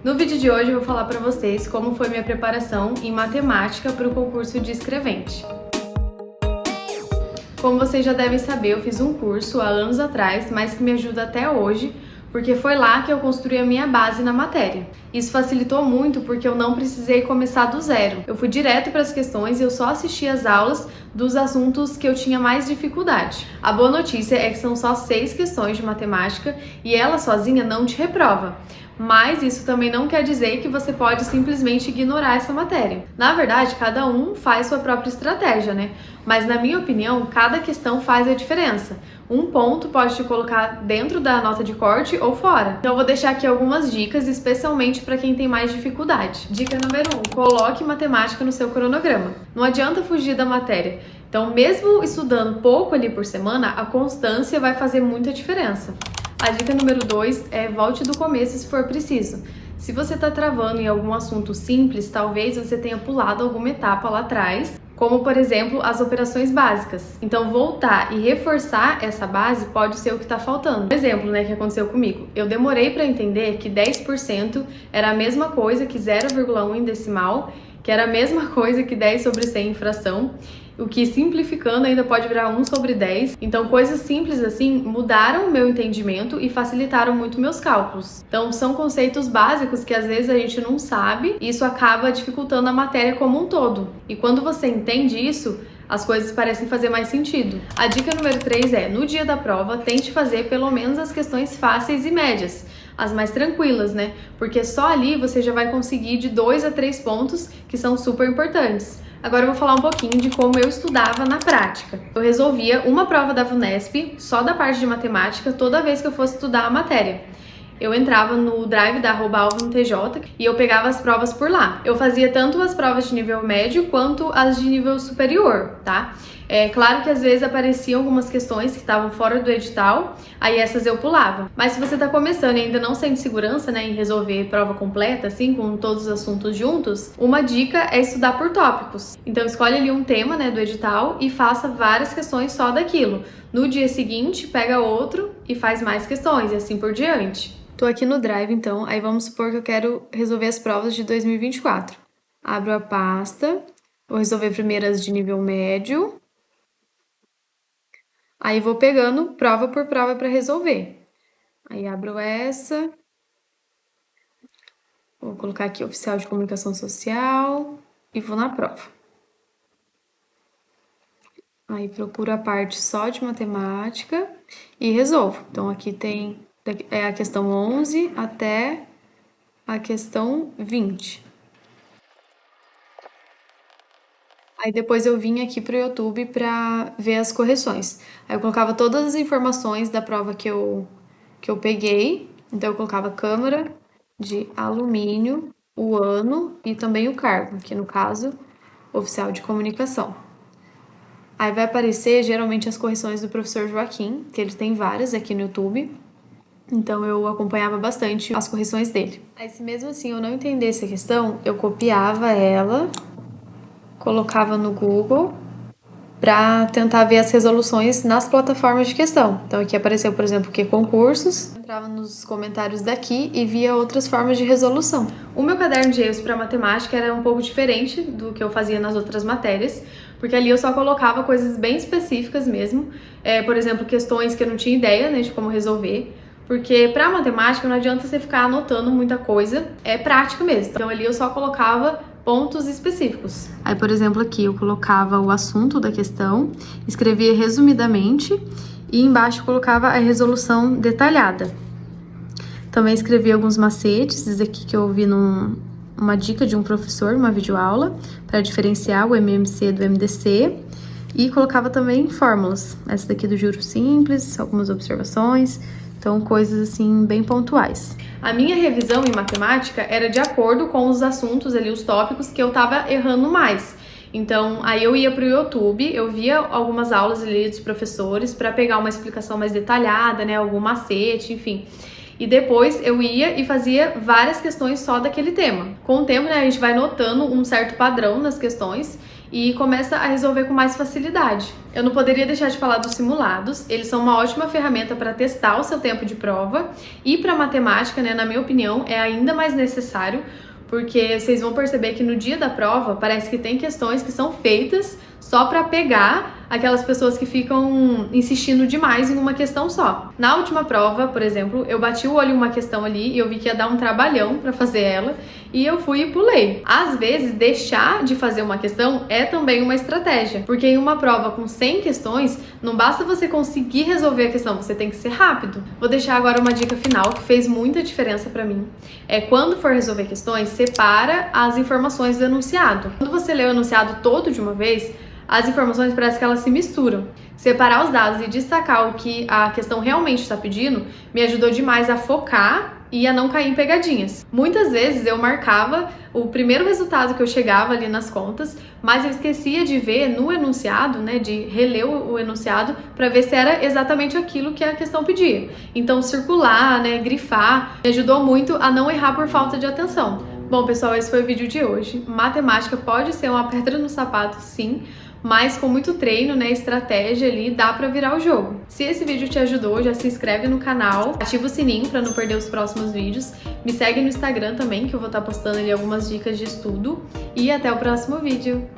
No vídeo de hoje eu vou falar para vocês como foi minha preparação em matemática para o concurso de escrevente. Como vocês já devem saber, eu fiz um curso há anos atrás, mas que me ajuda até hoje, porque foi lá que eu construí a minha base na matéria. Isso facilitou muito porque eu não precisei começar do zero. Eu fui direto para as questões e eu só assisti as aulas dos assuntos que eu tinha mais dificuldade. A boa notícia é que são só 6 questões de matemática e ela sozinha não te reprova. Mas isso também não quer dizer que você pode simplesmente ignorar essa matéria. Na verdade, cada um faz sua própria estratégia, né? Mas na minha opinião, cada questão faz a diferença. Um ponto pode te colocar dentro da nota de corte ou fora. Então eu vou deixar aqui algumas dicas, especialmente para quem tem mais dificuldade. Dica número 1, coloque matemática no seu cronograma. Não adianta fugir da matéria. Então, mesmo estudando pouco ali por semana, a constância vai fazer muita diferença. A dica número 2 é volte do começo se for preciso. Se você está travando em algum assunto simples, talvez você tenha pulado alguma etapa lá atrás, como por exemplo as operações básicas. Então voltar e reforçar essa base pode ser o que está faltando. Um exemplo, que aconteceu comigo. Eu demorei para entender que 10% era a mesma coisa que 0,1 em decimal, que era a mesma coisa que 10 sobre 100 em fração, o que simplificando ainda pode virar 1 sobre 10. Então coisas simples assim mudaram o meu entendimento e facilitaram muito meus cálculos. Então são conceitos básicos que às vezes a gente não sabe e isso acaba dificultando a matéria como um todo. E quando você entende isso, as coisas parecem fazer mais sentido. A dica número 3 é, no dia da prova, tente fazer pelo menos as questões fáceis e médias. As mais tranquilas, né? Porque só ali você já vai conseguir de 2 a 3 pontos que são super importantes. Agora eu vou falar um pouquinho de como eu estudava na prática. Eu resolvia uma prova da VUNESP, só da parte de matemática, toda vez que eu fosse estudar a matéria. Eu entrava no Drive da @alvonTJ e eu pegava as provas por lá. Eu fazia tanto as provas de nível médio quanto as de nível superior, tá? É claro que às vezes apareciam algumas questões que estavam fora do edital, aí essas eu pulava. Mas se você tá começando e ainda não sente segurança, em resolver prova completa, assim, com todos os assuntos juntos, uma dica é estudar por tópicos. Então escolhe ali um tema, do edital e faça várias questões só daquilo. No dia seguinte, pega outro e faz mais questões e assim por diante. Tô aqui no Drive, então, aí vamos supor que eu quero resolver as provas de 2024. Abro a pasta, vou resolver primeiro as de nível médio, aí vou pegando prova por prova para resolver. Aí abro essa, vou colocar aqui oficial de comunicação social e vou na prova. Aí procuro a parte só de matemática e resolvo. Então aqui tem a questão 11 até a questão 20. Aí depois eu vim aqui pro YouTube para ver as correções. Aí eu colocava todas as informações da prova que eu peguei. Então eu colocava câmara de alumínio, o ano e também o cargo, que no caso, oficial de comunicação. Aí vai aparecer geralmente as correções do professor Joaquim, que ele tem várias aqui no YouTube. Então eu acompanhava bastante as correções dele. Aí se mesmo assim eu não entendesse a questão, eu copiava ela, colocava no Google para tentar ver as resoluções nas plataformas de questão. Então aqui apareceu, por exemplo, que concursos. Entrava nos comentários daqui e via outras formas de resolução. O meu caderno de erros para matemática era um pouco diferente do que eu fazia nas outras matérias, porque ali eu só colocava coisas bem específicas mesmo. Por exemplo, questões que eu não tinha ideia, de como resolver. Porque para matemática não adianta você ficar anotando muita coisa, é prática mesmo. Então ali eu só colocava pontos específicos. Aí, por exemplo, aqui eu colocava o assunto da questão, escrevia resumidamente e embaixo colocava a resolução detalhada. Também escrevi alguns macetes, esse aqui que eu ouvi numa dica de um professor, uma videoaula, para diferenciar o MMC do MDC. E colocava também fórmulas, essa daqui do juro simples, algumas observações. Então, coisas assim, bem pontuais. A minha revisão em matemática era de acordo com os assuntos ali, os tópicos que eu tava errando mais. Então, aí eu ia pro YouTube, eu via algumas aulas ali dos professores para pegar uma explicação mais detalhada, algum macete, enfim. E depois eu ia e fazia várias questões só daquele tema. Com o tempo, a gente vai notando um certo padrão nas questões e começa a resolver com mais facilidade. Eu não poderia deixar de falar dos simulados. Eles são uma ótima ferramenta para testar o seu tempo de prova, e para matemática, né, na minha opinião, é ainda mais necessário, porque vocês vão perceber que no dia da prova parece que tem questões que são feitas só para pegar aquelas pessoas que ficam insistindo demais em uma questão só. Na última prova, por exemplo, eu bati o olho em uma questão ali e eu vi que ia dar um trabalhão para fazer ela, e eu fui e pulei. Às vezes, deixar de fazer uma questão é também uma estratégia, porque em uma prova com 100 questões, não basta você conseguir resolver a questão, você tem que ser rápido. Vou deixar agora uma dica final que fez muita diferença para mim. Quando for resolver questões, separa as informações do enunciado. Quando você lê o enunciado todo de uma vez, as informações parece que elas se misturam. Separar os dados e destacar o que a questão realmente está pedindo me ajudou demais a focar e a não cair em pegadinhas. Muitas vezes eu marcava o primeiro resultado que eu chegava ali nas contas, mas eu esquecia de ver no enunciado, né, de reler o enunciado para ver se era exatamente aquilo que a questão pedia. Então circular, né, grifar, me ajudou muito a não errar por falta de atenção. Bom, pessoal, esse foi o vídeo de hoje. Matemática pode ser uma pedra no sapato, sim, mas com muito treino, né, estratégia ali, dá pra virar o jogo. Se esse vídeo te ajudou, já se inscreve no canal, ativa o sininho pra não perder os próximos vídeos, me segue no Instagram também, que eu vou estar postando ali algumas dicas de estudo, e até o próximo vídeo.